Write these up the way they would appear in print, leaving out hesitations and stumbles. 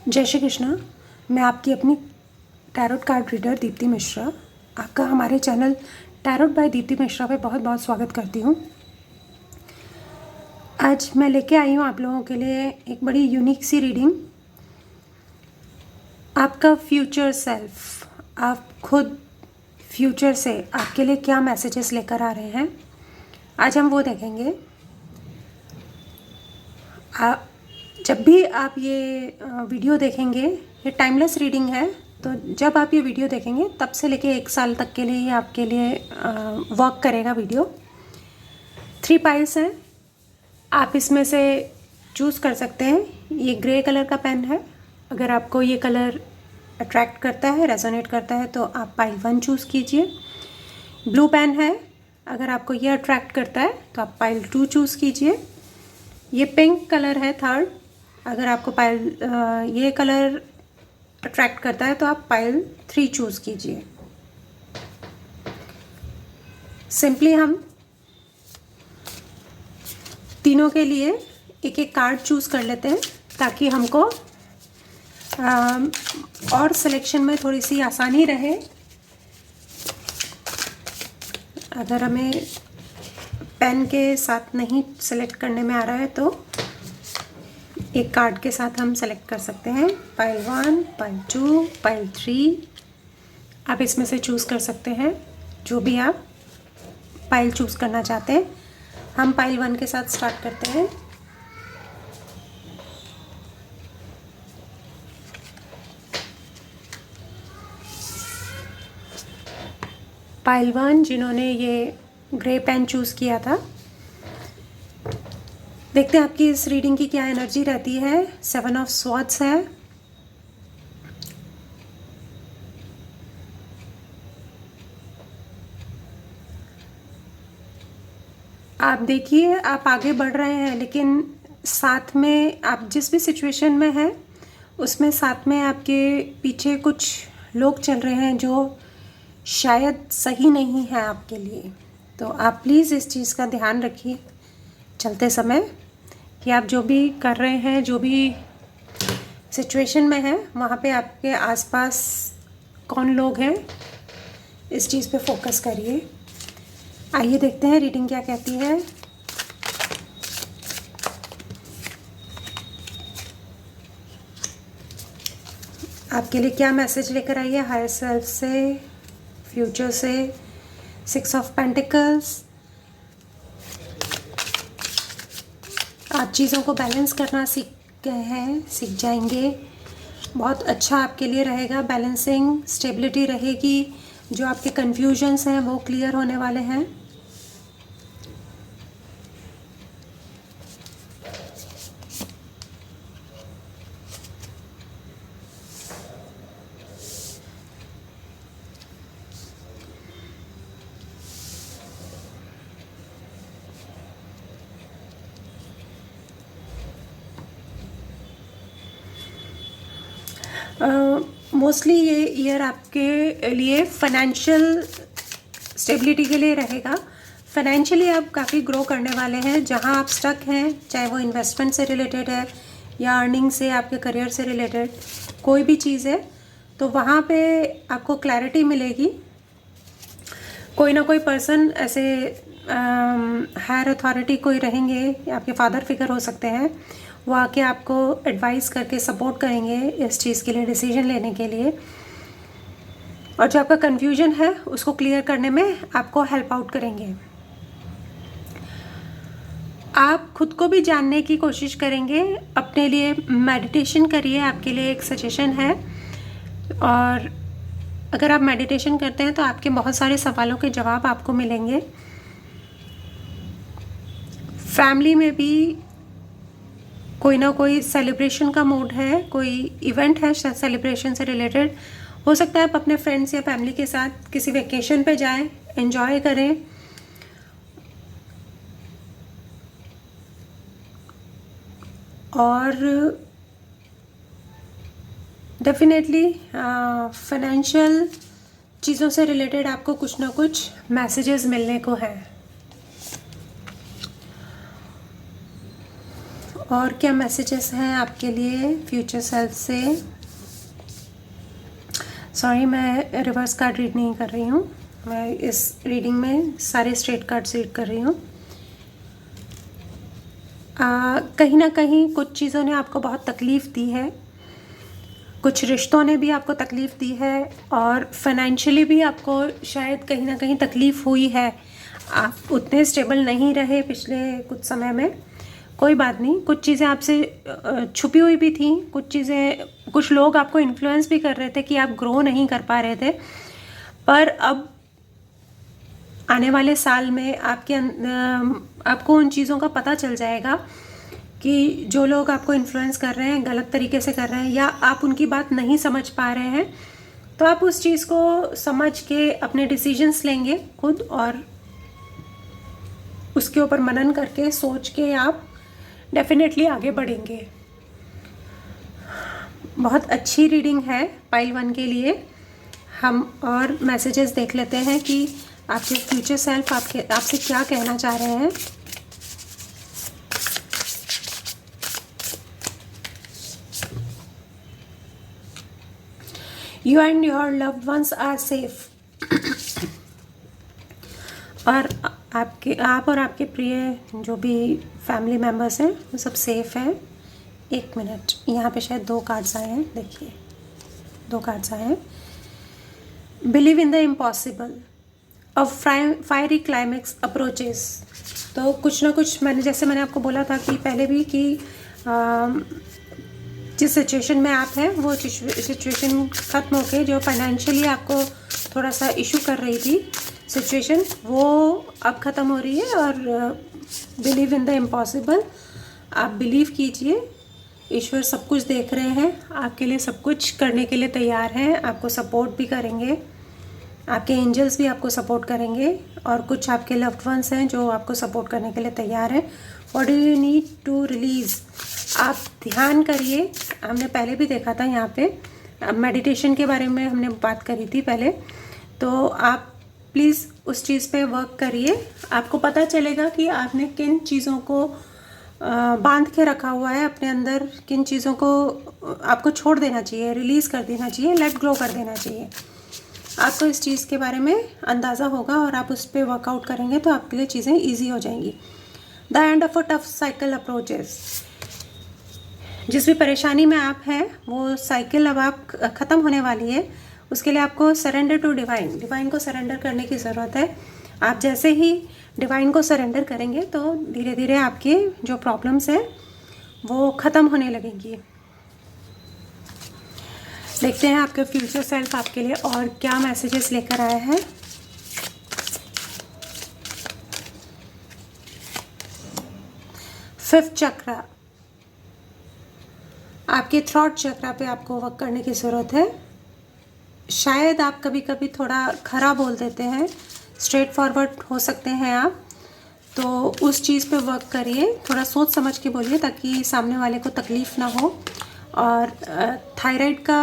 जय श्री कृष्णा। मैं आपकी अपनी tarot card reader Deepti Mishra आपका हमारे channel tarot by Deepti Mishra पे बहुत बहुत स्वागत करती हूँ। आज मैं लेके आई हूँ आप लोगों के लिए एक बड़ी यूनिक सी रीडिंग। आपका फ्यूचर सेल्फ, आप खुद फ्यूचर से आपके लिए क्या मैसेजेस लेकर आ रहे हैं, आज हम वो देखेंगे। जब भी आप ये वीडियो देखेंगे, ये टाइमलेस रीडिंग है, तो जब आप ये वीडियो देखेंगे तब से लेके 1 साल तक के लिए ये आपके लिए वर्क करेगा वीडियो। 3 पाइल्स हैं, आप इसमें से चूज़ कर सकते हैं। ये ग्रे कलर का पेन है, अगर आपको ये कलर अट्रैक्ट करता है, रेजोनेट करता है तो आप पाइल 1 चूज़ कीजिए। ब्लू पेन है, अगर आपको ये अट्रैक्ट करता है तो आप पाइल 2 चूज़ कीजिए। ये पिंक कलर है थर्ड, अगर आपको पाइल ये कलर अट्रैक्ट करता है तो आप पाइल 3 चूज़ कीजिए। सिंपली हम तीनों के लिए एक एक कार्ड चूज़ कर लेते हैं ताकि हमको और सिलेक्शन में थोड़ी सी आसानी रहे। अगर हमें पेन के साथ नहीं सेलेक्ट करने में आ रहा है तो एक कार्ड के साथ हम सेलेक्ट कर सकते हैं। पाइल 1, पाइल 2, पाइल 3 आप इसमें से चूज़ कर सकते हैं, जो भी आप पाइल चूज़ करना चाहते हैं। हम पाइल 1 के साथ स्टार्ट करते हैं। पाइल 1 जिन्होंने ये ग्रे पेन चूज़ किया था, देखते हैं आपकी इस रीडिंग की क्या एनर्जी रहती है। 7 ऑफ स्वॉर्ड्स है, आप देखिए आप आगे बढ़ रहे हैं, लेकिन साथ में आप जिस भी सिचुएशन में हैं उसमें साथ में आपके पीछे कुछ लोग चल रहे हैं जो शायद सही नहीं है आपके लिए। तो आप प्लीज़ इस चीज़ का ध्यान रखिए चलते समय कि आप जो भी कर रहे हैं, जो भी सिचुएशन में हैं, वहाँ पे आपके आसपास कौन लोग हैं, इस चीज़ पे फोकस करिए। आइए देखते हैं रीडिंग क्या कहती है। आपके लिए क्या मैसेज लेकर आई है हायर सेल्फ से, फ्यूचर से। 6 ऑफ पेंटिकल्स, आप चीज़ों को बैलेंस करना सीख गए हैं, सीख जाएंगे। बहुत अच्छा आपके लिए रहेगा, बैलेंसिंग, स्टेबिलिटी रहेगी। जो आपके कन्फ्यूजन्स हैं वो क्लियर होने वाले हैं। मोस्टली ये ईयर आपके लिए फाइनेंशियल स्टेबिलिटी के लिए रहेगा। फाइनेंशियली आप काफ़ी ग्रो करने वाले हैं। जहां आप स्टक हैं, चाहे वो इन्वेस्टमेंट से रिलेटेड है या अर्निंग से, आपके करियर से रिलेटेड कोई भी चीज़ है, तो वहाँ पे आपको क्लैरिटी मिलेगी। कोई ना कोई पर्सन ऐसे हायर अथॉरिटी कोई रहेंगे, आपके फादर फिगर हो सकते हैं, वो आके आपको एडवाइस करके सपोर्ट करेंगे इस चीज़ के लिए, डिसीजन लेने के लिए। और जो आपका कन्फ्यूजन है उसको क्लियर करने में आपको हेल्प आउट करेंगे। आप खुद को भी जानने की कोशिश करेंगे, अपने लिए मेडिटेशन करिए, आपके लिए एक सजेशन है। और अगर आप मेडिटेशन करते हैं तो आपके बहुत सारे सवालों के जवाब आपको मिलेंगे। फैमिली में भी कोई ना कोई सेलिब्रेशन का मूड है, कोई इवेंट है सेलिब्रेशन से रिलेटेड। हो सकता है आप अपने फ्रेंड्स या फैमिली के साथ किसी वेकेशन पे जाएं, एंजॉय करें। और डेफिनेटली फाइनेंशियल चीज़ों से रिलेटेड आपको कुछ ना कुछ मैसेजेस मिलने को है। और क्या मैसेजेस हैं आपके लिए फ्यूचर सेल्फ से। सॉरी, मैं रिवर्स कार्ड रीड नहीं कर रही हूँ, मैं इस रीडिंग में सारे स्ट्रेट कार्ड्स रीड कर रही हूँ। कहीं ना कहीं कुछ चीज़ों ने आपको बहुत तकलीफ़ दी है, कुछ रिश्तों ने भी आपको तकलीफ़ दी है, और फाइनेंशियली भी आपको शायद कहीं ना कहीं तकलीफ़ हुई है। आप उतने स्टेबल नहीं रहे पिछले कुछ समय में, कोई बात नहीं। कुछ चीज़ें आपसे छुपी हुई भी थी, कुछ लोग आपको इन्फ्लुएंस भी कर रहे थे कि आप ग्रो नहीं कर पा रहे थे, पर अब आने वाले साल में आपको उन चीज़ों का पता चल जाएगा कि जो लोग आपको इन्फ्लुएंस कर रहे हैं गलत तरीके से कर रहे हैं, या आप उनकी बात नहीं समझ पा रहे हैं, तो आप उस चीज़ को समझ के अपने डिसीजंस लेंगे खुद, और उसके ऊपर मनन करके सोच के आप डेफिनेटली आगे बढ़ेंगे। बहुत अच्छी रीडिंग है पाइल 1 के लिए। हम और मैसेजेस देख लेते हैं कि आपके फ्यूचर सेल्फ आपसे क्या कहना चाह रहे हैं। You and your loved ones are safe. और आप और आपके प्रिय जो भी फैमिली मेम्बर्स हैं वो सब सेफ हैं। एक मिनट, यहाँ पे शायद 2 कार्ड्स आए हैं, देखिए 2 कार्ड्स आए हैं। Believe in the impossible, a fiery climax approaches. तो कुछ ना कुछ जैसे मैंने आपको बोला था कि पहले भी कि जिस सिचुएशन में आप हैं वो सिचुएशन ख़त्म होके जो फाइनेंशियली आपको थोड़ा सा इशू कर रही थी सिचुएशन, वो अब ख़त्म हो रही है। और बिलीव इन द इम्पॉसिबल, आप बिलीव कीजिए, ईश्वर सब कुछ देख रहे हैं, आपके लिए सब कुछ करने के लिए तैयार हैं, आपको सपोर्ट भी करेंगे, आपके एंजल्स भी आपको सपोर्ट करेंगे, और कुछ आपके लव्ड वंस हैं जो आपको सपोर्ट करने के लिए तैयार हैं। What do you need to release, आप ध्यान करिए। हमने पहले भी देखा था यहाँ पे मेडिटेशन के बारे में हमने बात करी थी पहले, तो आप प्लीज़ उस चीज़ पे वर्क करिए। आपको पता चलेगा कि आपने किन चीज़ों को बांध के रखा हुआ है अपने अंदर, किन चीज़ों को आपको छोड़ देना चाहिए, रिलीज़ कर देना चाहिए, लेट गो कर देना चाहिए। आपको इस चीज़ के बारे में अंदाज़ा होगा और आप उस पर वर्कआउट करेंगे तो आपके लिए चीज़ें ईजी हो जाएंगी। The end of a tough cycle approaches, जिस भी परेशानी में आप हैं वो साइकिल अब आप ख़त्म होने वाली है। उसके लिए आपको सरेंडर टू डिवाइन को सरेंडर करने की ज़रूरत है। आप जैसे ही डिवाइन को सरेंडर करेंगे तो धीरे धीरे आपके जो प्रॉब्लम्स हैं वो ख़त्म होने लगेंगी। देखते हैं आपके फ्यूचर सेल्फ आपके लिए और क्या मैसेजेस लेकर आए हैं। फिफ्थ चक्रा, आपके थ्रॉट चक्रा पे आपको वर्क करने की ज़रूरत है। शायद आप कभी कभी थोड़ा खरा बोल देते हैं, स्ट्रेट फॉरवर्ड हो सकते हैं आप, तो उस चीज़ पे वर्क करिए, थोड़ा सोच समझ के बोलिए ताकि सामने वाले को तकलीफ़ ना हो। और थायराइड का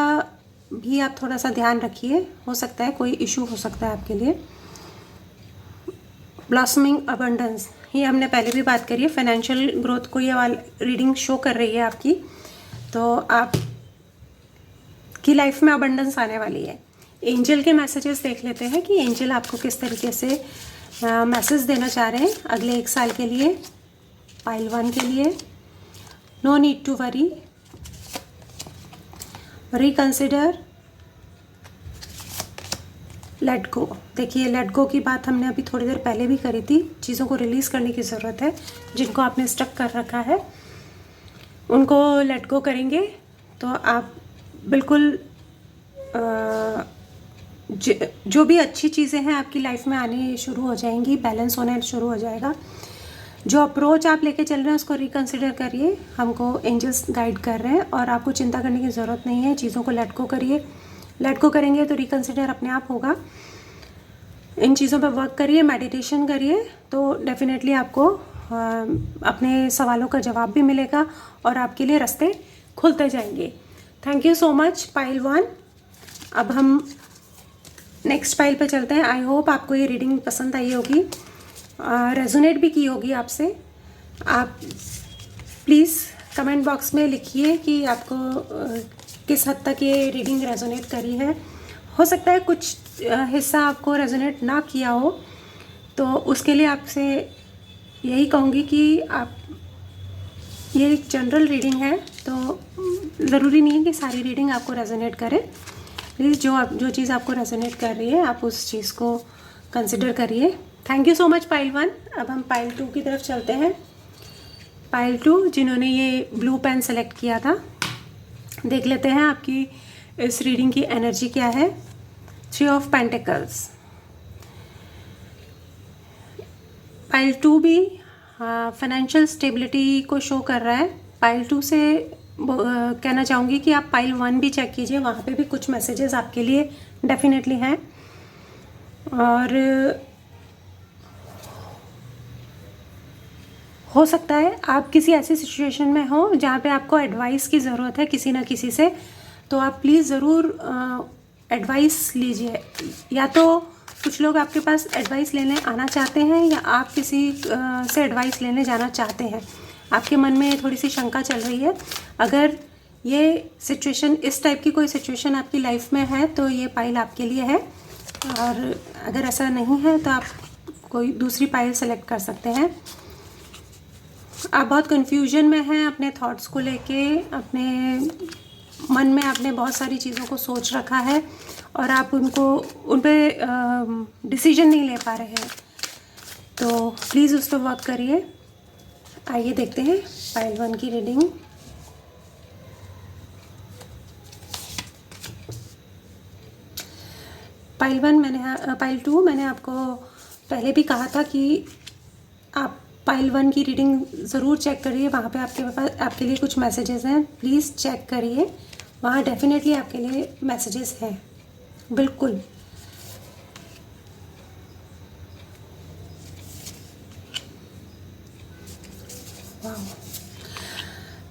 भी आप थोड़ा सा ध्यान रखिए, हो सकता है कोई इशू हो सकता है आपके लिए। ब्लॉसमिंग अबंडेंस, ये हमने पहले भी बात करी है। फाइनेंशियल ग्रोथ को ये वाली रीडिंग शो कर रही है आपकी, तो आप की लाइफ में अबंडेंस आने वाली है। एंजल के मैसेजेस देख लेते हैं कि एंजल आपको किस तरीके से मैसेज देना चाह रहे हैं अगले 1 साल के लिए। पाइल 1 के लिए, no need to worry, reconsider, let go. देखिए, लेट गो की बात हमने अभी थोड़ी देर पहले भी करी थी। चीज़ों को रिलीज़ करने की ज़रूरत है, जिनको आपने स्टक कर रखा है उनको लेट गो करेंगे तो आप बिल्कुल जो भी अच्छी चीज़ें हैं आपकी लाइफ में आनी शुरू हो जाएंगी, बैलेंस होना शुरू हो जाएगा। जो अप्रोच आप लेके चल रहे हैं उसको रिकंसिडर करिए, हमको एंजल्स गाइड कर रहे हैं और आपको चिंता करने की ज़रूरत नहीं है। चीज़ों को लेट गो करिए, लेट गो करेंगे तो रिकंसिडर अपने आप होगा। इन चीज़ों पर वर्क करिए, मेडिटेशन करिए, तो डेफिनेटली आपको अपने सवालों का जवाब भी मिलेगा और आपके लिए रास्ते खुलते जाएंगे। Thank you so much pile 1। अब हम नेक्स्ट पाइल पे चलते हैं। आई होप आपको ये रीडिंग पसंद आई होगी, रेजोनेट भी की होगी आपसे। आप प्लीज़ कमेंट बॉक्स में लिखिए कि आपको किस हद तक ये रीडिंग रेजोनेट करी है। हो सकता है कुछ हिस्सा आपको रेजोनेट ना किया हो, तो उसके लिए आपसे यही कहूँगी कि आप, ये एक जनरल रीडिंग है, तो ज़रूरी नहीं है कि सारी रीडिंग आपको रेजोनेट करे। प्लीज़ जो चीज़ आपको रेजोनेट कर रही है आप उस चीज़ को कंसिडर करिए। Thank you so much pile 1। अब हम पाइल 2 की तरफ चलते हैं। पाइल 2 जिन्होंने ये ब्लू पेन सेलेक्ट किया था, देख लेते हैं आपकी इस रीडिंग की एनर्जी क्या है। 3 ऑफ पेंटिकल्स। पाइल 2 भी फाइनेंशियल स्टेबिलिटी को शो कर रहा है। पाइल 2 से कहना चाहूँगी कि आप पाइल 1 भी चेक कीजिए, वहाँ पे भी कुछ मैसेजेस आपके लिए डेफिनेटली हैं। और हो सकता है आप किसी ऐसी सिचुएशन में हो जहाँ पे आपको एडवाइस की ज़रूरत है किसी ना किसी से, तो आप प्लीज़ ज़रूर एडवाइस लीजिए। या तो कुछ लोग आपके पास एडवाइस लेने आना चाहते हैं या आप किसी से एडवाइस लेने जाना चाहते हैं। आपके मन में थोड़ी सी शंका चल रही है। अगर ये सिचुएशन, इस टाइप की कोई सिचुएशन आपकी लाइफ में है तो ये पाइल आपके लिए है। और अगर ऐसा नहीं है तो आप कोई दूसरी पाइल सेलेक्ट कर सकते हैं। आप बहुत कन्फ्यूजन में हैं अपने थॉट्स को लेके, अपने मन में आपने बहुत सारी चीज़ों को सोच रखा है और आप उन पर डिसीजन नहीं ले पा रहे हैं, तो प्लीज़ उस पर वर्क करिए। आइए देखते हैं पाइल 1 की रीडिंग। पाइल 2 मैंने आपको पहले भी कहा था कि आप पाइल 1 की रीडिंग ज़रूर चेक करिए। वहाँ पे आपके लिए कुछ मैसेजेस हैं, प्लीज़ चेक करिए। वहाँ डेफिनेटली आपके लिए मैसेजेस हैं, बिल्कुल।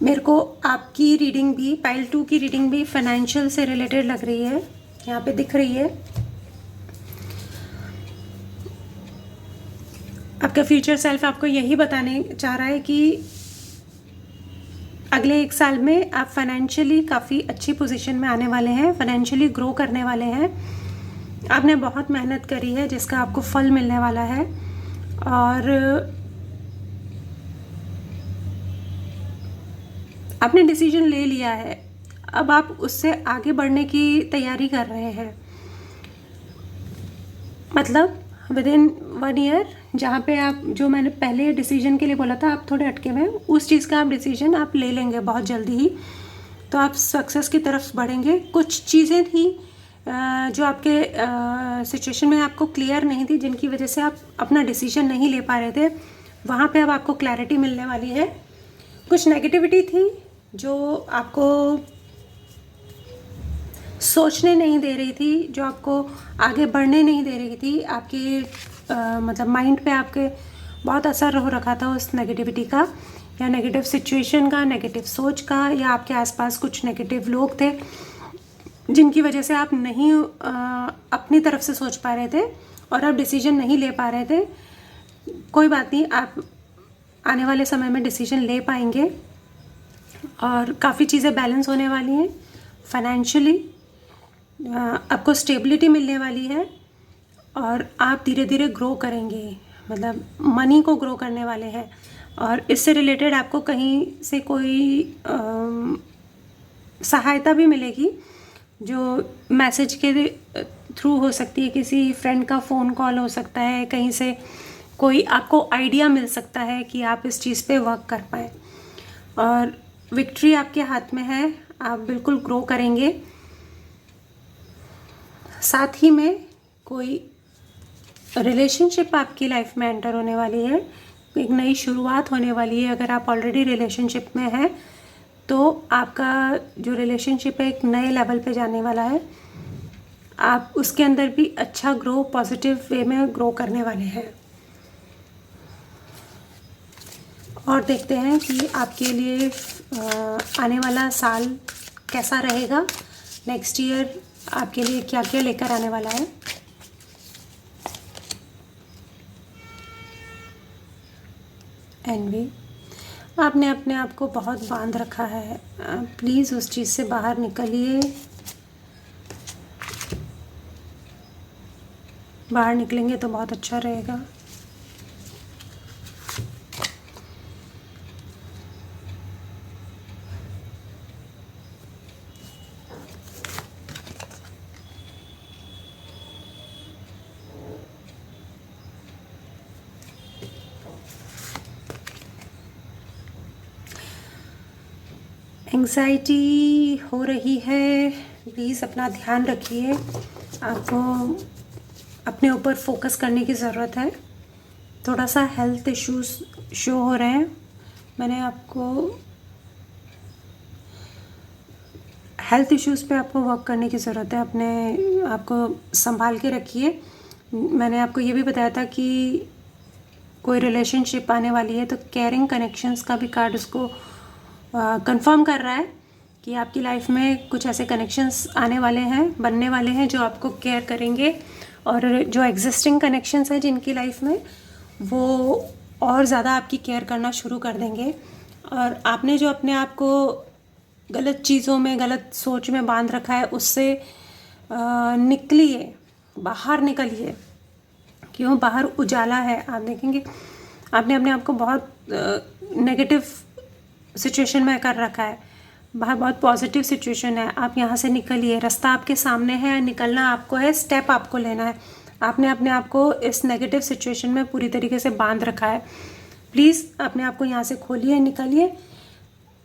मेरे को आपकी रीडिंग भी, पाइल 2 की रीडिंग भी फाइनेंशियल से रिलेटेड लग रही है, यहाँ पे दिख रही है। आपका फ्यूचर सेल्फ आपको यही बताने चाह रहा है कि अगले 1 साल में आप फाइनेंशियली काफ़ी अच्छी पोजीशन में आने वाले हैं, फाइनेंशियली ग्रो करने वाले हैं। आपने बहुत मेहनत करी है जिसका आपको फल मिलने वाला है, और आपने डिसीजन ले लिया है। अब आप उससे आगे बढ़ने की तैयारी कर रहे हैं। मतलब विदिन 1 ईयर, जहाँ पे आप, जो मैंने पहले डिसीजन के लिए बोला था आप थोड़े अटके हुए, उस चीज़ का आप डिसीजन आप ले लेंगे बहुत जल्दी ही, तो आप सक्सेस की तरफ बढ़ेंगे। कुछ चीज़ें थी जो आपके सिचुएशन में आपको क्लियर नहीं थी, जिनकी वजह से आप अपना डिसीजन नहीं ले पा रहे थे, वहाँ पे अब आपको क्लैरिटी मिलने वाली है। कुछ नेगेटिविटी थी जो आपको सोचने नहीं दे रही थी, जो आपको आगे बढ़ने नहीं दे रही थी, आपके मतलब माइंड पे आपके बहुत असर हो रखा था उस नेगेटिविटी का, या नेगेटिव सिचुएशन का, नेगेटिव सोच का, या आपके आसपास कुछ नेगेटिव लोग थे जिनकी वजह से आप नहीं अपनी तरफ से सोच पा रहे थे और आप डिसीजन नहीं ले पा रहे थे। कोई बात नहीं, आप आने वाले समय में डिसीजन ले पाएंगे और काफ़ी चीज़ें बैलेंस होने वाली हैं। फाइनेंशियली आपको स्टेबिलिटी मिलने वाली है और आप धीरे धीरे ग्रो करेंगे, मतलब मनी को ग्रो करने वाले हैं। और इससे रिलेटेड आपको कहीं से कोई सहायता भी मिलेगी, जो मैसेज के थ्रू हो सकती है, किसी फ्रेंड का फ़ोन कॉल हो सकता है, कहीं से कोई आपको आइडिया मिल सकता है कि आप इस चीज़ पे वर्क कर पाएँ। और विक्ट्री आपके हाथ में है, आप बिल्कुल ग्रो करेंगे। साथ ही में कोई रिलेशनशिप आपकी लाइफ में एंटर होने वाली है, एक नई शुरुआत होने वाली है। अगर आप ऑलरेडी रिलेशनशिप में हैं तो आपका जो रिलेशनशिप है एक नए लेवल पे जाने वाला है। आप उसके अंदर भी अच्छा ग्रो, पॉजिटिव वे में ग्रो करने वाले हैं। और देखते हैं कि आपके लिए आने वाला साल कैसा रहेगा, नेक्स्ट ईयर आपके लिए क्या क्या लेकर आने वाला है। एनवी, आपने अपने आप को बहुत बांध रखा है, प्लीज़ उस चीज़ से बाहर निकलिए। बाहर निकलेंगे तो बहुत अच्छा रहेगा। एंग्जाइटी हो रही है, प्लीज़ अपना ध्यान रखिए। आपको अपने ऊपर फोकस करने की ज़रूरत है। थोड़ा सा हेल्थ इश्यूज शो हो रहे हैं। मैंने आपको हेल्थ इश्यूज़ पे आपको वर्क करने की ज़रूरत है। अपने आपको संभाल के रखिए। मैंने आपको ये भी बताया था कि कोई रिलेशनशिप आने वाली है, तो केयरिंग कनेक्शंस का भी कार्ड उसको कंफर्म कर रहा है कि आपकी लाइफ में कुछ ऐसे कनेक्शंस आने वाले हैं, बनने वाले हैं, जो आपको केयर करेंगे। और जो एग्जिस्टिंग कनेक्शंस हैं जिनकी लाइफ में, वो और ज़्यादा आपकी केयर करना शुरू कर देंगे। और आपने जो अपने आप को गलत चीज़ों में, गलत सोच में बांध रखा है, उससे निकलिए, बाहर निकलिए। क्यों? बाहर उजाला है। आप देखेंगे आपने अपने आप को बहुत नेगेटिव सिचुएशन में कर रखा है। बाहर बहुत पॉजिटिव सिचुएशन है। आप यहाँ से निकलिए, रास्ता आपके सामने है, निकलना आपको है, स्टेप आपको लेना है। आपने अपने आप को इस नेगेटिव सिचुएशन में पूरी तरीके से बांध रखा है। प्लीज़ अपने आप को यहाँ से खोलिए, निकलिए।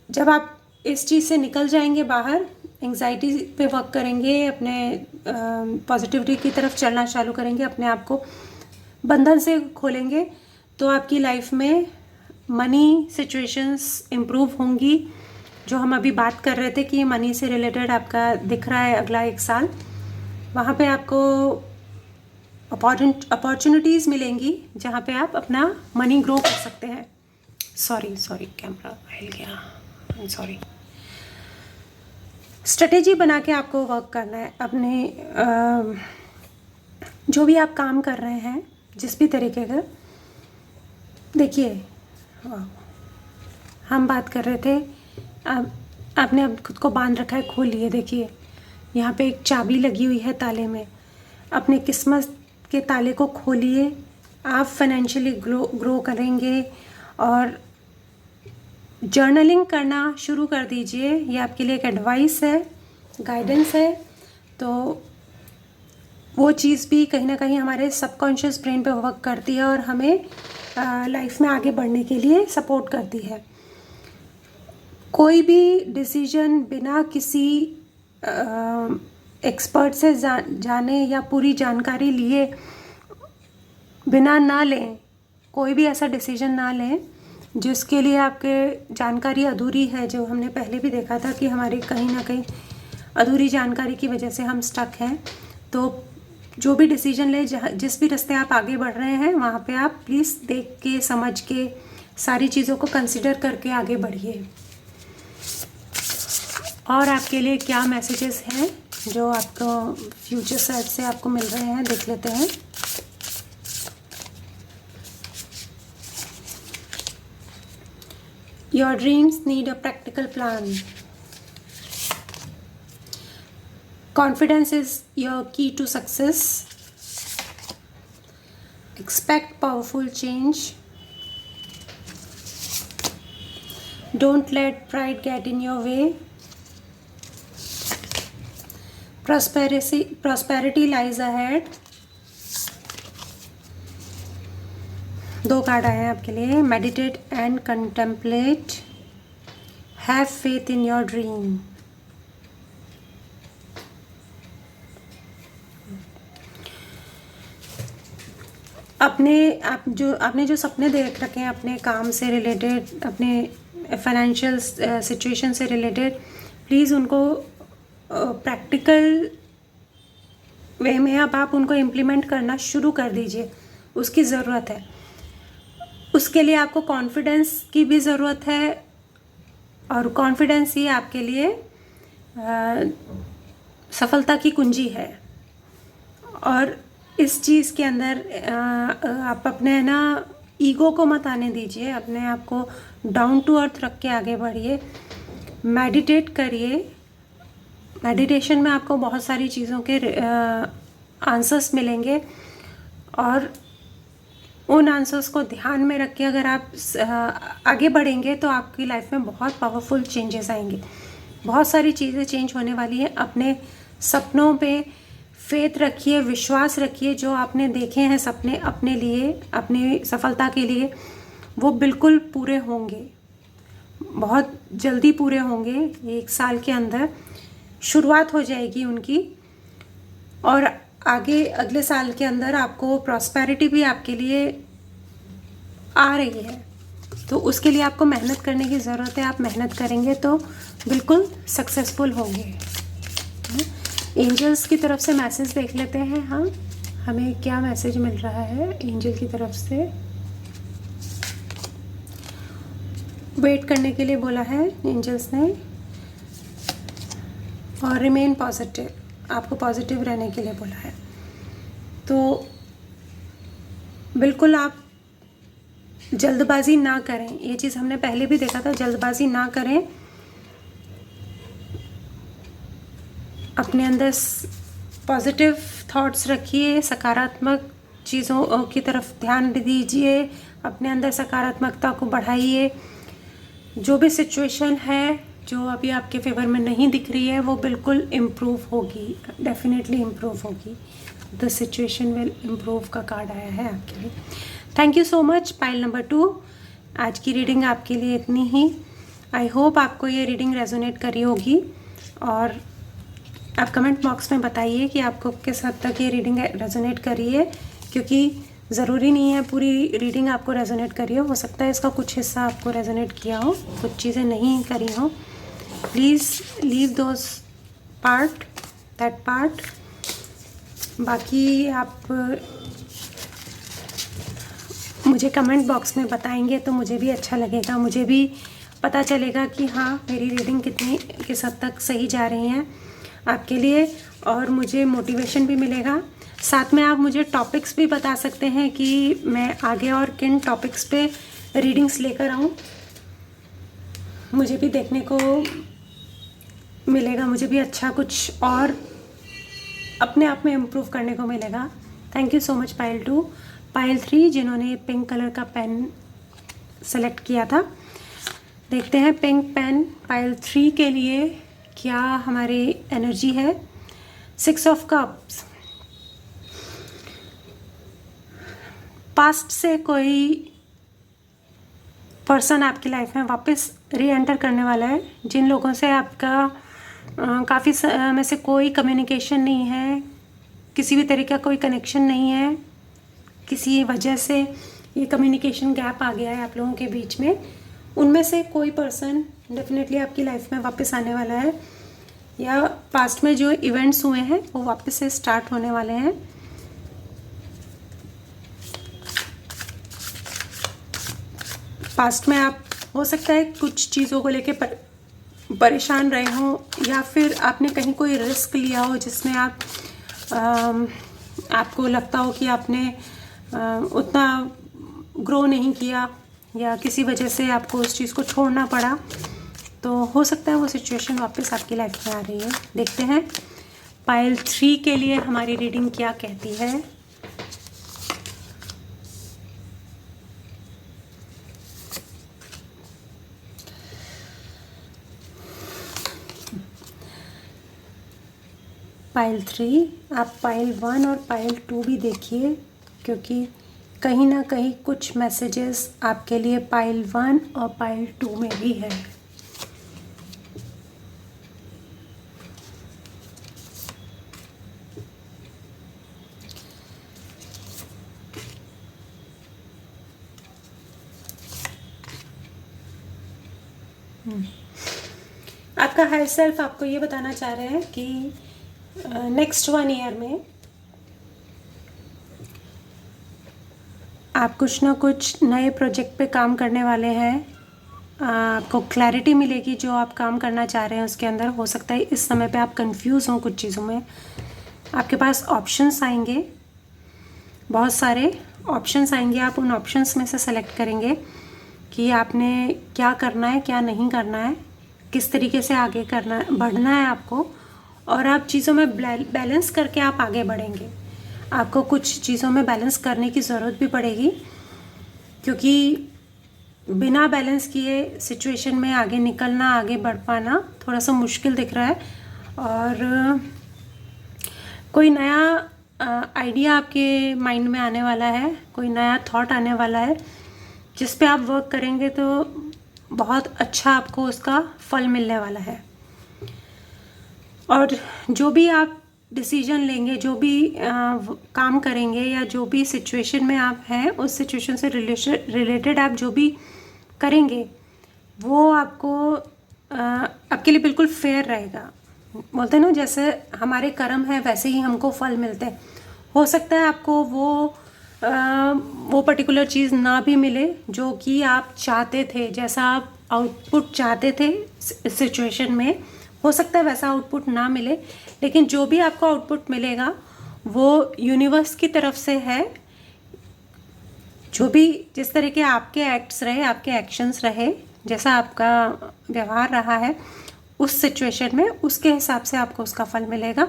जब आप इस चीज़ से निकल जाएंगे बाहर, एंग्जाइटी पे वर्क करेंगे, अपने पॉजिटिविटी की तरफ चलना चालू करेंगे, अपने आप को बंधन से खोलेंगे, तो आपकी लाइफ में मनी सिचुएशंस इम्प्रूव होंगी। जो हम अभी बात कर रहे थे कि मनी से रिलेटेड आपका दिख रहा है अगला 1 साल, वहाँ पे आपको अपॉर्चुनिटीज़ मिलेंगी जहाँ पे आप अपना मनी ग्रो कर सकते हैं। सॉरी कैमरा हिल गया, सॉरी। स्ट्रेटेजी बना के आपको वर्क करना है। अपने जो भी आप काम कर रहे हैं, जिस भी तरीके का, देखिए हम बात कर रहे थे, आपने अब खुद को बांध रखा है, खोलिए। देखिए यहाँ पे एक चाबी लगी हुई है ताले में। अपने किस्मत के ताले को खोलिए। आप फाइनेंशियली ग्रो करेंगे। और जर्नलिंग करना शुरू कर दीजिए। ये आपके लिए एक एडवाइस है, गाइडेंस है। तो वो चीज़ भी कहीं ना कहीं हमारे सबकॉन्शियस ब्रेन पे वर्क करती है और हमें लाइफ में आगे बढ़ने के लिए सपोर्ट करती है। कोई भी डिसीजन बिना किसी एक्सपर्ट से जाने या पूरी जानकारी लिए बिना ना लें। कोई भी ऐसा डिसीजन ना लें जिसके लिए आपके जानकारी अधूरी है। जो हमने पहले भी देखा था कि हमारी कहीं ना कहीं अधूरी जानकारी की वजह से हम स्टक हैं। तो जो भी डिसीजन ले, जिस भी रास्ते आप आगे बढ़ रहे हैं, वहाँ पे आप प्लीज़ देख के, समझ के, सारी चीज़ों को कंसिडर करके आगे बढ़िए। और आपके लिए क्या मैसेजेस हैं जो आपको फ्यूचर साइड से आपको मिल रहे हैं, देख लेते हैं। Your dreams need a practical plan. Confidence is your key to success. Expect powerful change. Don't let pride get in your way. Prosperity lies ahead. 2 card आए हैं आपके लिए। Meditate and contemplate. Have faith in your dream. आपने जो सपने देख रखे हैं अपने काम से रिलेटेड, अपने फाइनेंशियल सिचुएशन से रिलेटेड, प्लीज़ उनको प्रैक्टिकल वे में अब आप उनको इम्प्लीमेंट करना शुरू कर दीजिए। उसकी ज़रूरत है। उसके लिए आपको कॉन्फिडेंस की भी ज़रूरत है। और कॉन्फिडेंस ही आपके लिए सफलता की कुंजी है। और इस चीज़ के अंदर आप अपने ना ईगो को मत आने दीजिए, अपने आप को डाउन टू अर्थ रख के आगे बढ़िए, मेडिटेट करिए। मेडिटेशन में आपको बहुत सारी चीज़ों के आंसर्स मिलेंगे और उन आंसर्स को ध्यान में रख के अगर आप आगे बढ़ेंगे तो आपकी लाइफ में बहुत पावरफुल चेंजेस आएंगे। बहुत सारी चीज़ें चेंज होने वाली हैं। अपने सपनों पे फेथ रखिए, विश्वास रखिए। जो आपने देखे हैं सपने अपने लिए, अपनी सफलता के लिए, वो बिल्कुल पूरे होंगे, बहुत जल्दी पूरे होंगे। 1 साल के अंदर शुरुआत हो जाएगी उनकी और आगे अगले साल के अंदर आपको प्रॉस्पेरिटी भी आपके लिए आ रही है। तो उसके लिए आपको मेहनत करने की ज़रूरत है। आप मेहनत करेंगे तो बिल्कुल सक्सेसफुल होंगे। एंजल्स की तरफ से मैसेज देख लेते हैं हम, हमें क्या मैसेज मिल रहा है एंजल की तरफ से। वेट करने के लिए बोला है एंजल्स ने और रिमेन पॉजिटिव, आपको पॉजिटिव रहने के लिए बोला है। तो बिल्कुल आप जल्दबाजी ना करें, ये चीज़ हमने पहले भी देखा था, जल्दबाजी ना करें। अपने अंदर पॉजिटिव थॉट्स रखिए, सकारात्मक चीज़ों की तरफ ध्यान दीजिए, अपने अंदर सकारात्मकता को बढ़ाइए। जो भी सिचुएशन है जो अभी आपके फेवर में नहीं दिख रही है वो बिल्कुल इम्प्रूव होगी, डेफिनेटली इम्प्रूव होगी। द सिचुएशन विल इम्प्रूव का कार्ड आया है आपके लिए। Thank you so much pile number 2। आज की रीडिंग आपके लिए इतनी ही। आई होप आपको ये रीडिंग रेजोनेट करी होगी और आप कमेंट बॉक्स में बताइए कि आपको किस हद तक ये रीडिंग रेजोनेट करी है, क्योंकि ज़रूरी नहीं है पूरी रीडिंग आपको रेजोनेट करी हो सकता है इसका कुछ हिस्सा आपको रेजोनेट किया हो, कुछ चीज़ें नहीं करी हो। Please leave those part, that part. बाकी आप मुझे कमेंट बॉक्स में बताएंगे तो मुझे भी अच्छा लगेगा, मुझे भी पता चलेगा कि हाँ मेरी रीडिंग कितनी किस हद तक सही जा रही हैं आपके लिए, और मुझे मोटिवेशन भी मिलेगा। साथ में आप मुझे टॉपिक्स भी बता सकते हैं कि मैं आगे और किन टॉपिक्स पे रीडिंग्स लेकर आऊँ, मुझे भी देखने को मिलेगा, मुझे भी अच्छा कुछ और अपने आप में इम्प्रूव करने को मिलेगा। Thank you so much pile 2। Pile 3 जिन्होंने पिंक कलर का पेन सेलेक्ट किया था, देखते हैं पिंक पेन पाइल 3 के लिए क्या हमारी एनर्जी है। 6 ऑफ कप्स, पास्ट से कोई पर्सन आपकी लाइफ में वापस री एंटर करने वाला है। जिन लोगों से आपका काफ़ी समय से कोई कम्युनिकेशन नहीं है, किसी भी तरीके का कोई कनेक्शन नहीं है, किसी वजह से ये कम्युनिकेशन गैप आ गया है आप लोगों के बीच में, उनमें से कोई पर्सन डेफिनेटली आपकी लाइफ में वापस आने वाला है, या पास्ट में जो इवेंट्स हुए हैं वो वापस से स्टार्ट होने वाले हैं। पास्ट में आप हो सकता है कुछ चीज़ों को लेके परेशान रहे हों, या फिर आपने कहीं कोई रिस्क लिया हो जिसमें आपको लगता हो कि आपने उतना ग्रो नहीं किया या किसी वजह से आपको उस चीज़ को छोड़ना पड़ा, तो हो सकता है वो सिचुएशन वापस आपकी लाइफ में आ रही है। देखते हैं पाइल 3 के लिए हमारी रीडिंग क्या कहती है। पाइल 3, आप पाइल 1 और पाइल 2 भी देखिए, क्योंकि कहीं ना कहीं कुछ मैसेजेस आपके लिए पाइल 1 और पाइल 2 में भी है। आपका हायर सेल्फ आपको ये बताना चाह रहे हैं कि नेक्स्ट 1 ईयर में आप कुछ ना कुछ नए प्रोजेक्ट पे काम करने वाले हैं। आपको क्लैरिटी मिलेगी जो आप काम करना चाह रहे हैं उसके अंदर। हो सकता है इस समय पे आप कंफ्यूज हों कुछ चीज़ों में, आपके पास ऑप्शंस आएंगे बहुत सारे, ऑप्शंस आएंगे, आप उन ऑप्शंस में से सेलेक्ट करेंगे कि आपने क्या करना है, क्या नहीं करना है, किस तरीके से आगे करना है, बढ़ना है आपको, और आप चीज़ों में बैलेंस करके आप आगे बढ़ेंगे। आपको कुछ चीज़ों में बैलेंस करने की ज़रूरत भी पड़ेगी, क्योंकि बिना बैलेंस किए सिचुएशन में आगे निकलना, आगे बढ़ पाना थोड़ा सा मुश्किल दिख रहा है। और कोई नया आइडिया आपके माइंड में आने वाला है, कोई नया थॉट आने वाला है जिस पे आप वर्क करेंगे तो बहुत अच्छा आपको उसका फल मिलने वाला है। और जो भी आप डिसीजन लेंगे, जो भी काम करेंगे, या जो भी सिचुएशन में आप हैं, उस सिचुएशन से रिलेटेड आप जो भी करेंगे वो आपके लिए बिल्कुल फेयर रहेगा। बोलते हैं ना, जैसे हमारे कर्म है वैसे ही हमको फल मिलते हैं। हो सकता है आपको वो पर्टिकुलर चीज़ ना भी मिले जो कि आप चाहते थे, जैसा आप आउटपुट चाहते थे सिचुएशन में, हो सकता है वैसा आउटपुट ना मिले, लेकिन जो भी आपको आउटपुट मिलेगा वो यूनिवर्स की तरफ से है। जो भी जिस तरह के आपके एक्ट्स रहे, आपके एक्शंस रहे, जैसा आपका व्यवहार रहा है उस सिचुएशन में, उसके हिसाब से आपको उसका फल मिलेगा।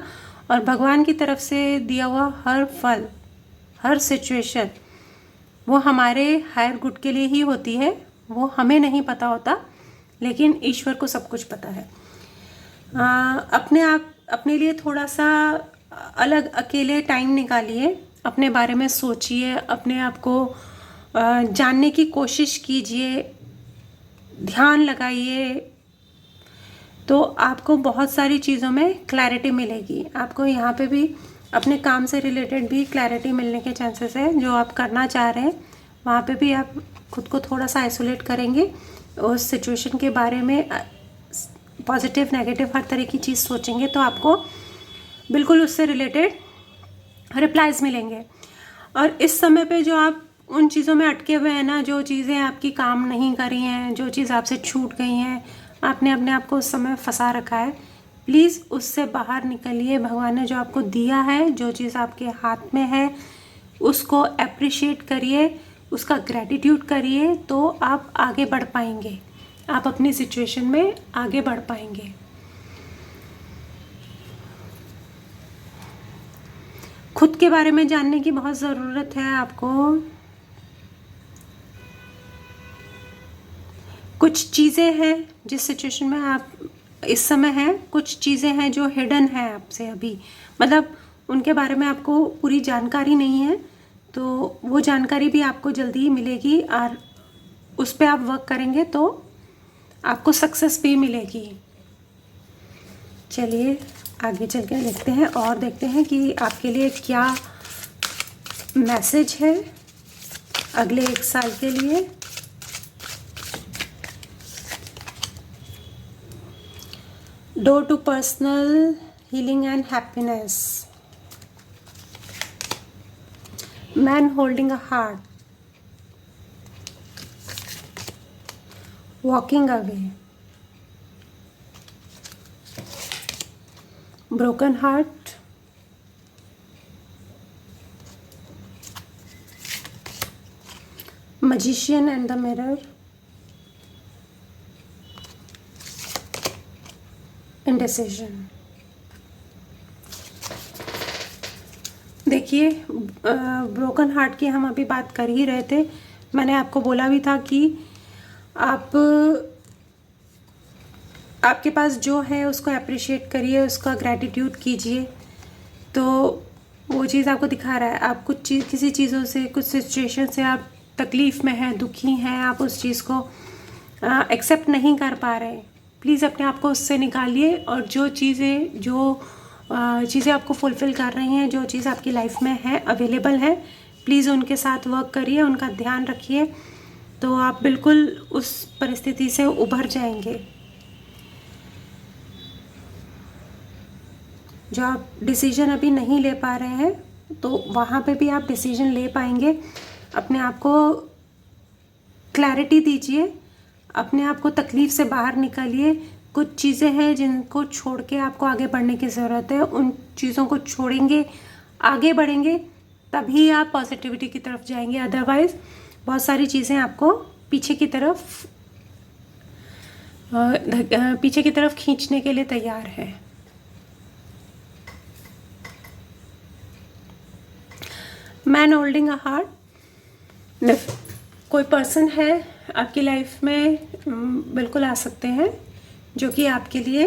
और भगवान की तरफ से दिया हुआ हर फल, हर सिचुएशन वो हमारे हायर गुड के लिए ही होती है। वो हमें नहीं पता होता, लेकिन ईश्वर को सब कुछ पता है। अपने लिए थोड़ा सा अलग अकेले टाइम निकालिए, अपने बारे में सोचिए, अपने आप को जानने की कोशिश कीजिए, ध्यान लगाइए, तो आपको बहुत सारी चीज़ों में क्लैरिटी मिलेगी। आपको यहाँ पे भी अपने काम से रिलेटेड भी क्लैरिटी मिलने के चांसेस है। जो आप करना चाह रहे हैं वहाँ पे भी आप खुद को थोड़ा सा आइसोलेट करेंगे, उस सिचुएशन के बारे में पॉजिटिव नेगेटिव हर तरह की चीज़ सोचेंगे तो आपको बिल्कुल उससे रिलेटेड रिप्लाइज मिलेंगे। और इस समय पे जो आप उन चीज़ों में अटके हुए हैं ना, जो चीज़ें आपकी काम नहीं करी हैं, जो चीज़ आपसे छूट गई हैं, आपने अपने आप को उस समय फंसा रखा है, प्लीज़ उससे बाहर निकलिए। भगवान ने जो आपको दिया है, जो चीज़ आपके हाथ में है, उसको अप्रिशिएट करिए, उसका ग्रैटिट्यूड करिए, तो आप आगे बढ़ पाएंगे, आप अपनी सिचुएशन में आगे बढ़ पाएंगे। खुद के बारे में जानने की बहुत ज़रूरत है आपको। कुछ चीज़ें हैं जिस सिचुएशन में आप इस समय हैं, कुछ चीज़ें हैं जो हिडन है आपसे अभी, मतलब उनके बारे में आपको पूरी जानकारी नहीं है, तो वो जानकारी भी आपको जल्दी ही मिलेगी। और उस पर आप वर्क करेंगे तो आपको सक्सेस भी मिलेगी। चलिए आगे चल के देखते हैं और देखते हैं कि आपके लिए क्या मैसेज है अगले 1 साल के लिए। Door to personal healing and happiness, man holding a heart, walking away, broken heart, magician and the mirror, indecision। देखिए, ब्रोकन हार्ट की हम अभी बात कर ही रहे थे। मैंने आपको बोला भी था कि आपके पास जो है उसको अप्रिशिएट करिए, उसका ग्रैटिट्यूड कीजिए, तो वो चीज़ आपको दिखा रहा है। आप किसी चीज़ों से, कुछ सिचुएशन से आप तकलीफ़ में हैं, दुखी हैं, आप उस चीज़ को एक्सेप्ट नहीं कर पा रहे। प्लीज़ अपने आप को उससे निकालिए, और जो चीज़ें आपको फुलफ़िल कर रही हैं, जो चीज़ आपकी लाइफ में है, अवेलेबल है, प्लीज़ उनके साथ वर्क करिए, उनका ध्यान रखिए, तो आप बिल्कुल उस परिस्थिति से उभर जाएंगे। जो आप डिसीजन अभी नहीं ले पा रहे हैं तो वहाँ पे भी आप डिसीजन ले पाएंगे। अपने आप को क्लैरिटी दीजिए, अपने आप को तकलीफ़ से बाहर निकालिए। कुछ चीज़ें हैं जिनको छोड़ के आपको आगे बढ़ने की ज़रूरत है, उन चीज़ों को छोड़ेंगे, आगे बढ़ेंगे, तभी आप पॉजिटिविटी की तरफ जाएंगे, अदरवाइज बहुत सारी चीज़ें आपको पीछे की तरफ खींचने के लिए तैयार है। मैन होल्डिंग अ हार्ट, कोई पर्सन है आपकी लाइफ में बिल्कुल आ सकते हैं जो कि आपके लिए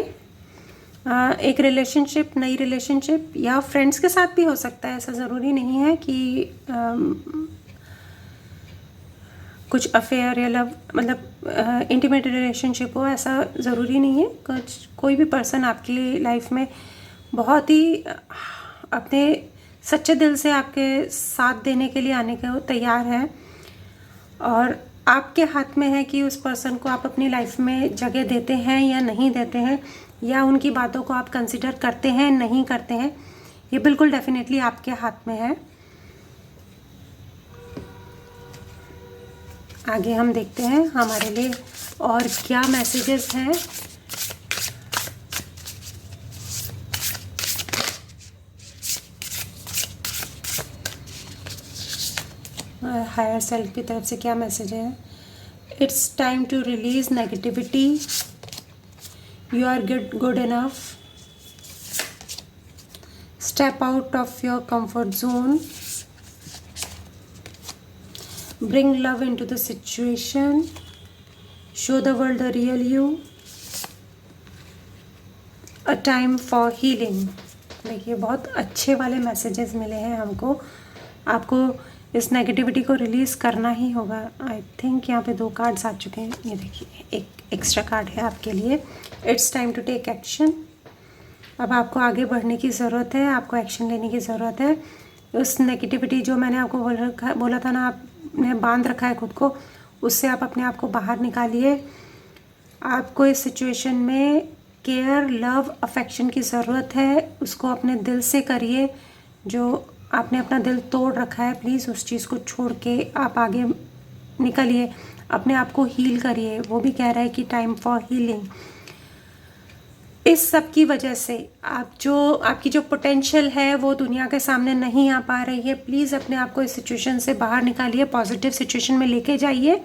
एक रिलेशनशिप, नई रिलेशनशिप या फ्रेंड्स के साथ भी हो सकता है। ऐसा ज़रूरी नहीं है कि कुछ अफेयर या लव, मतलब इंटीमेट रिलेशनशिप हो, ऐसा ज़रूरी नहीं है। कोई भी पर्सन आपकी लाइफ में बहुत ही अपने सच्चे दिल से आपके साथ देने के लिए आने के तैयार है, और आपके हाथ में है कि उस पर्सन को आप अपनी लाइफ में जगह देते हैं या नहीं देते हैं, या उनकी बातों को आप कंसिडर करते हैं नहीं करते हैं। ये बिल्कुल डेफिनेटली आपके हाथ में है। आगे हम देखते हैं हमारे लिए और क्या मैसेजेस हैं। हायर सेल्फ की तरफ से क्या मैसेज है। It's time to release negativity, you are good enough, step out of your comfort zone, bring love into the situation, show the world the real you, a time for healing। देखिए बहुत अच्छे वाले messages मिले हैं हमको। आपको इस negativity को रिलीज़ करना ही होगा। आई थिंक यहाँ पे 2 कार्ड्स आ चुके हैं। ये देखिए एक एक्स्ट्रा कार्ड है आपके लिए। It's time to take action. अब आपको आगे बढ़ने की ज़रूरत है, आपको एक्शन लेने की ज़रूरत है। उस नेगेटिविटी जो मैंने आपको बोला था ना, आपने बांध रखा है खुद को, उससे आप अपने आप को बाहर निकालिए। आपको इस सिचुएशन में केयर, लव, अफेक्शन की ज़रूरत है। उसको अपने दिल से करिए। जो आपने अपना दिल तोड़ रखा है, प्लीज़ उस चीज़ को छोड़ के आप आगे निकलिए, अपने आप को हील करिए। वो भी कह रहा है कि टाइम फॉर हीलिंग। इस सब की वजह से आपकी जो पोटेंशियल है वो दुनिया के सामने नहीं आ पा रही है। प्लीज़ अपने आप को इस सिचुएशन से बाहर निकालिए, पॉजिटिव सिचुएशन में लेके जाइए,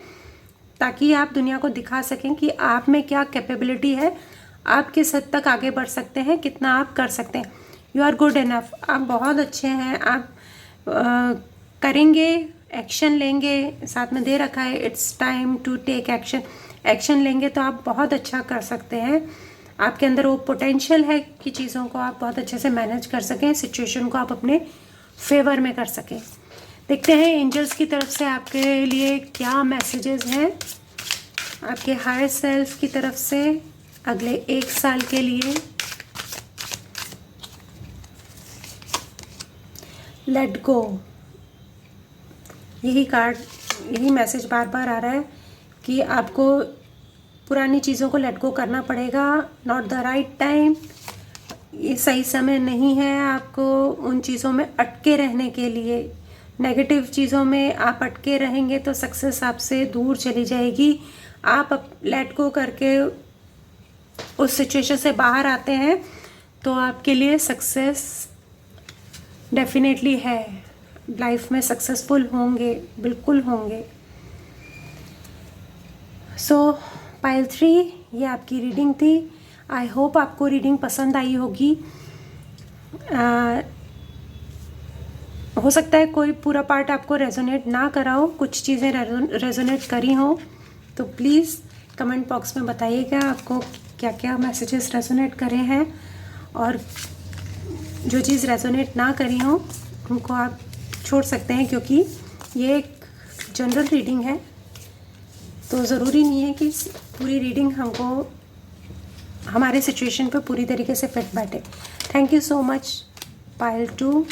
ताकि आप दुनिया को दिखा सकें कि आप में क्या कैपेबिलिटी है, आप किस हद तक आगे बढ़ सकते हैं, कितना आप कर सकते हैं। यू आर गुड इनफ, आप बहुत अच्छे हैं। आप करेंगे, एक्शन लेंगे, साथ में दे रखा है it's time to take action. Action लेंगे तो आप बहुत अच्छा कर सकते हैं। आपके अंदर वो पोटेंशियल है कि चीज़ों को आप बहुत अच्छे से मैनेज कर सकें, सिचुएशन को आप अपने फेवर में कर सकें। देखते हैं एंजल्स की तरफ से आपके लिए क्या मैसेजेस हैं, आपके हायर सेल्फ की तरफ से अगले 1 साल के लिए। लेट गो, यही मैसेज बार बार आ रहा है कि आपको पुरानी चीज़ों को लेट गो करना पड़ेगा। नॉट द राइट टाइम, ये सही समय नहीं है आपको उन चीज़ों में अटके रहने के लिए। नेगेटिव चीज़ों में आप अटके रहेंगे तो सक्सेस आपसे दूर चली जाएगी। आप लेट गो करके उस सिचुएशन से बाहर आते हैं तो आपके लिए सक्सेस डेफिनेटली है। लाइफ में सक्सेसफुल होंगे, बिल्कुल होंगे। सो पाइल 3, ये आपकी रीडिंग थी। आई होप आपको रीडिंग पसंद आई होगी। हो सकता है कोई पूरा पार्ट आपको रेजोनेट ना करा हो, कुछ चीज़ें रेजोनेट करी हो, तो प्लीज़ कमेंट बॉक्स में बताइएगा आपको क्या क्या मैसेजेस रेजोनेट करे हैं, और जो चीज़ रेजोनेट ना करी हो उनको आप छोड़ सकते हैं, क्योंकि ये एक जनरल रीडिंग है, तो ज़रूरी नहीं है कि पूरी रीडिंग हमको हमारे सिचुएशन पे पूरी तरीके से फिट बैठे। Thank you so much pile 2।